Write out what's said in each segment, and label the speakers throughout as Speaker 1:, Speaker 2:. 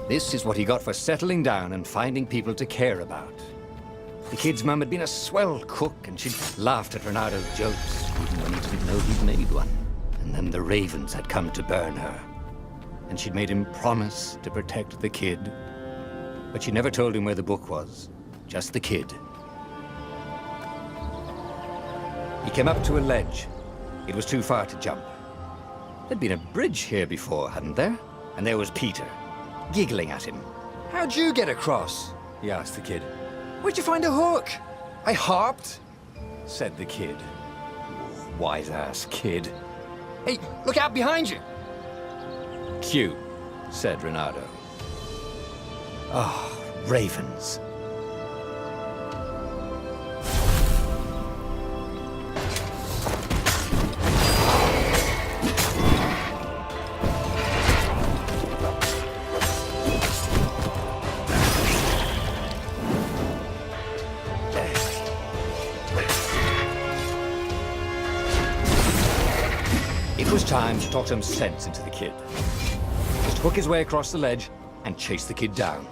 Speaker 1: This is what he got for settling down and finding people to care about. The kid's mum had been a swell cook, and she'd laughed at Renado's jokes, even when he didn't know he'd made one. And then the ravens had come to burn her. And she'd made him promise to protect the kid. But she never told him where the book was, just the kid. He came up to a ledge. It was too far to jump. There'd been a bridge here before, hadn't there? And there was Peter, giggling at him.
Speaker 2: How'd you get across?
Speaker 1: He asked the kid.
Speaker 2: Where'd you find a hook? I hopped.
Speaker 1: Said the kid. Wise-ass kid.
Speaker 2: Hey, look out behind you!
Speaker 1: Q, said Renado. Oh, ravens. It was time to talk some sense into the kid. Just hook his way across the ledge and chase the kid down.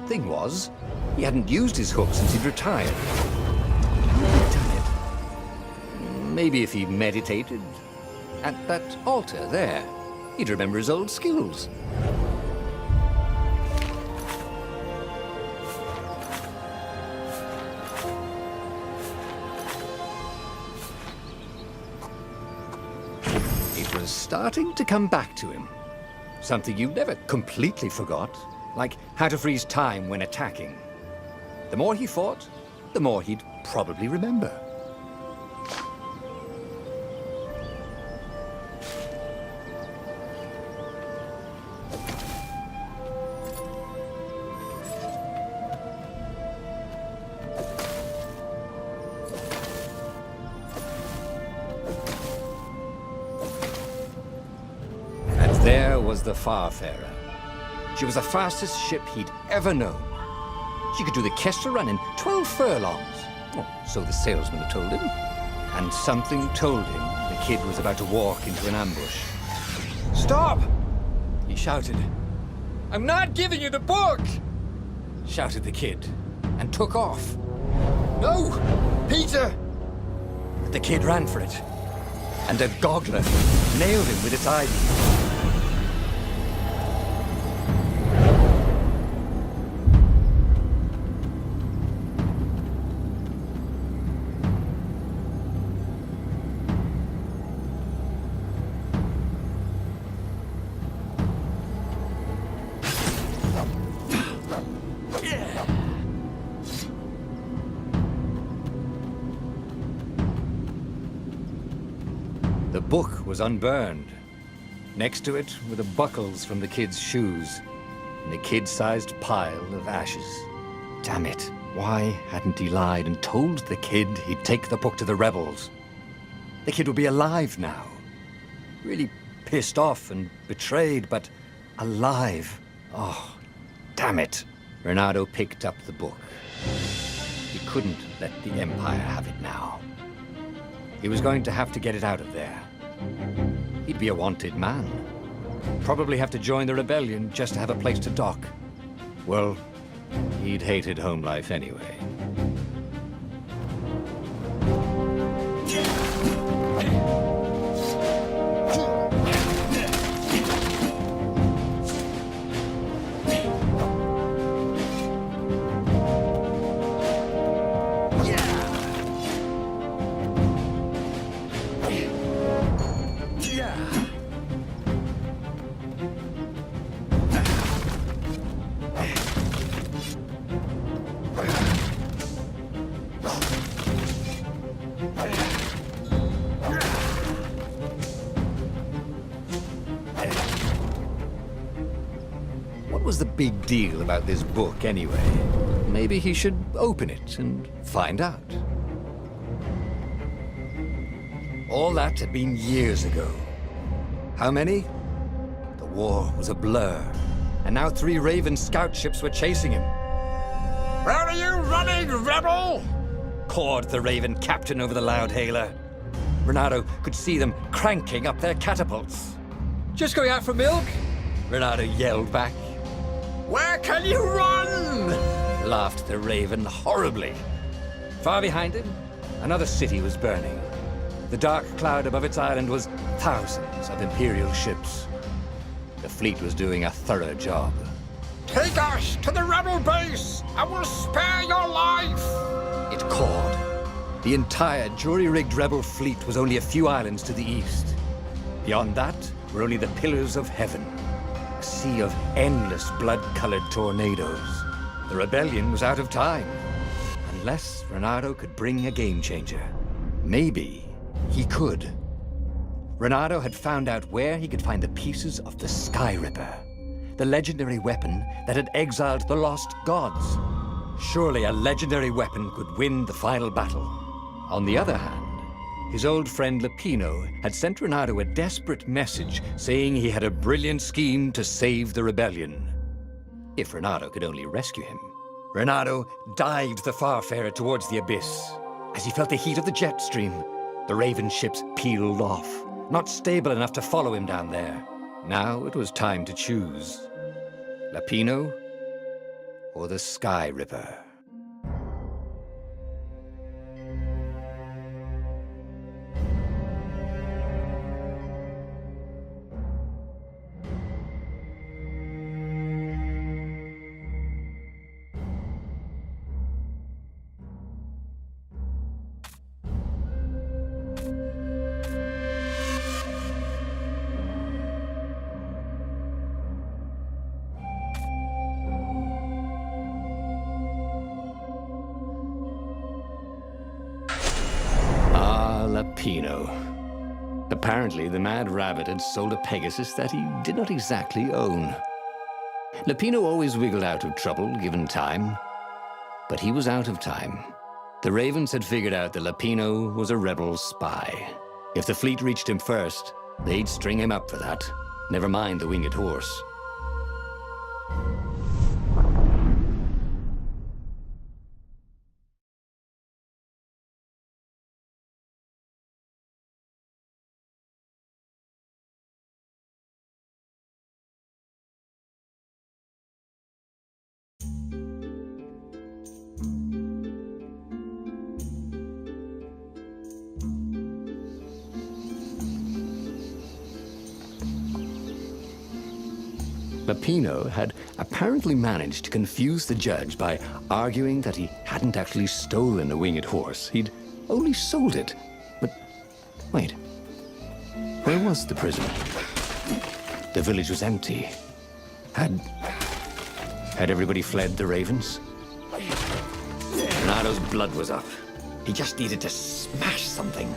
Speaker 1: Thing was, he hadn't used his hook since he'd retired. Damn it. Maybe if he meditated at that altar there, he'd remember his old skills. It was starting to come back to him. Something you never completely forgot, like how to freeze time when attacking. The more he fought, the more he'd probably remember. There was the Farfarer. She was the fastest ship he'd ever known. She could do the Kessel run in 12 furlongs. Oh, so the salesman had told him. And something told him the kid was about to walk into an ambush.
Speaker 2: Stop! He shouted. I'm not giving you the book!
Speaker 1: Shouted the kid, and took off.
Speaker 2: No! Peter!
Speaker 1: But the kid ran for it. And a goggler nailed him with its eye. The book was unburned. Next to it were the buckles from the kid's shoes, and a kid-sized pile of ashes. Damn it, why hadn't he lied and told the kid he'd take the book to the rebels? The kid would be alive now. Really pissed off and betrayed, but alive. Oh, damn it. Renado picked up the book. He couldn't let the Empire have it now. He was going to have to get it out of there. He'd be a wanted man. Probably have to join the rebellion just to have a place to dock. Well, he'd hated home life anyway. What was the big deal about this book, anyway? Maybe he should open it and find out. All that had been years ago. How many? The war was a blur, and now 3 Raven scout ships were chasing him.
Speaker 2: Where are you running, rebel?
Speaker 1: Cawed the Raven captain over the loud hailer. Renado could see them cranking up their catapults.
Speaker 2: Just going out for milk?
Speaker 1: Renado yelled back.
Speaker 2: Where can you run?
Speaker 1: Laughed the Raven horribly. Far behind him, another city was burning. The dark cloud above its island was thousands of Imperial ships. The fleet was doing a thorough job.
Speaker 2: Take us to the rebel base! I will spare your life!
Speaker 1: It called. The entire jury-rigged rebel fleet was only a few islands to the east. Beyond that were only the pillars of heaven. A sea of endless blood-colored tornadoes. The rebellion was out of time. Unless Renato could bring a game-changer. Maybe he could. Renato had found out where he could find the pieces of the Sky Ripper, the legendary weapon that had exiled the lost gods. Surely a legendary weapon could win the final battle. On the other hand, his old friend Lapino had sent Renato a desperate message saying he had a brilliant scheme to save the rebellion. If Renato could only rescue him. Renato dived the Farfarer towards the abyss. As he felt the heat of the jet stream, the Raven ships peeled off, not stable enough to follow him down there. Now it was time to choose. Lapino or the Sky Ripper? Lapino. Apparently, the Mad Rabbit had sold a Pegasus that he did not exactly own. Lapino always wiggled out of trouble, given time. But he was out of time. The Ravens had figured out that Lapino was a rebel spy. If the fleet reached him first, they'd string him up for that. Never mind the winged horse. Lapino had apparently managed to confuse the judge by arguing that he hadn't actually stolen a winged horse. He'd only sold it. But wait, where was the prison? The village was empty. Had everybody fled the Ravens? Renato's blood was up. He just needed to smash something.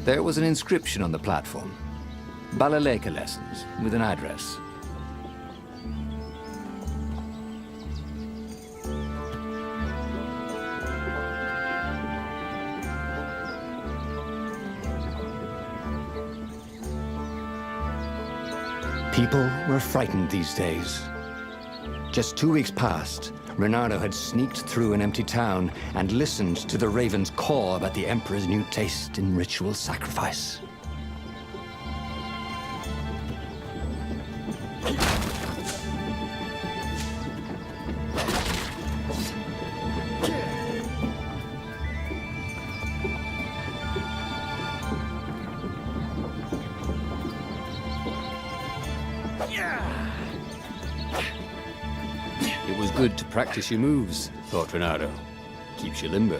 Speaker 1: There was an inscription on the platform. Balaleka lessons, with an address. People were frightened these days. Just 2 weeks past, Renato had sneaked through an empty town and listened to the Ravens caw about the Emperor's new taste in ritual sacrifice. good to practice your moves, thought Renato. Keeps you limber.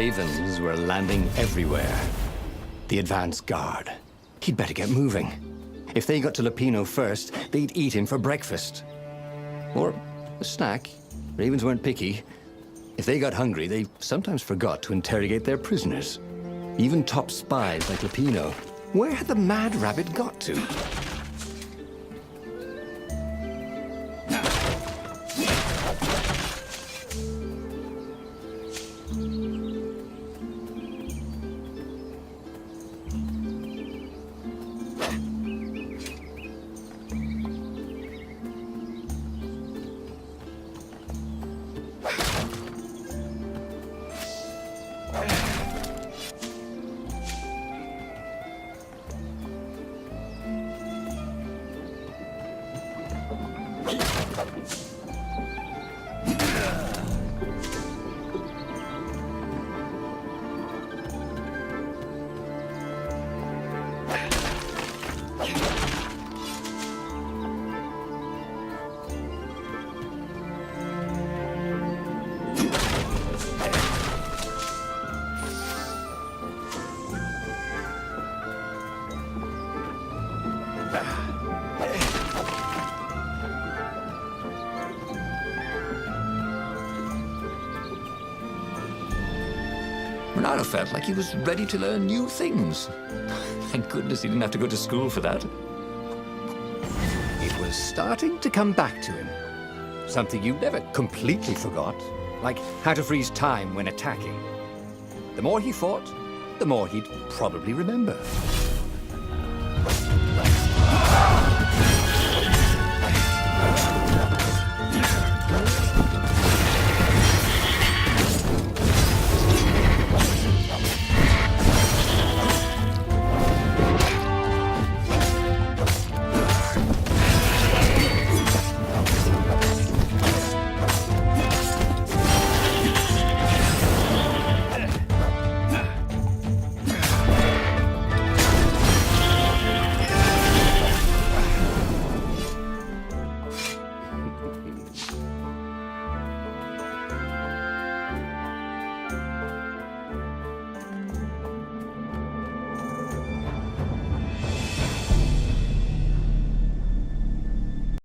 Speaker 1: Ravens were landing everywhere. The advance guard. He'd better get moving. If they got to Lupino first, they'd eat him for breakfast. Or a snack. Ravens weren't picky. If they got hungry, they sometimes forgot to interrogate their prisoners. Even top spies like Lupino. Where had the mad rabbit got to? Renato felt like he was ready to learn new things. Thank goodness he didn't have to go to school for that. It was starting to come back to him. Something you never completely forgot, like how to freeze time when attacking. The more he fought, the more he'd probably remember.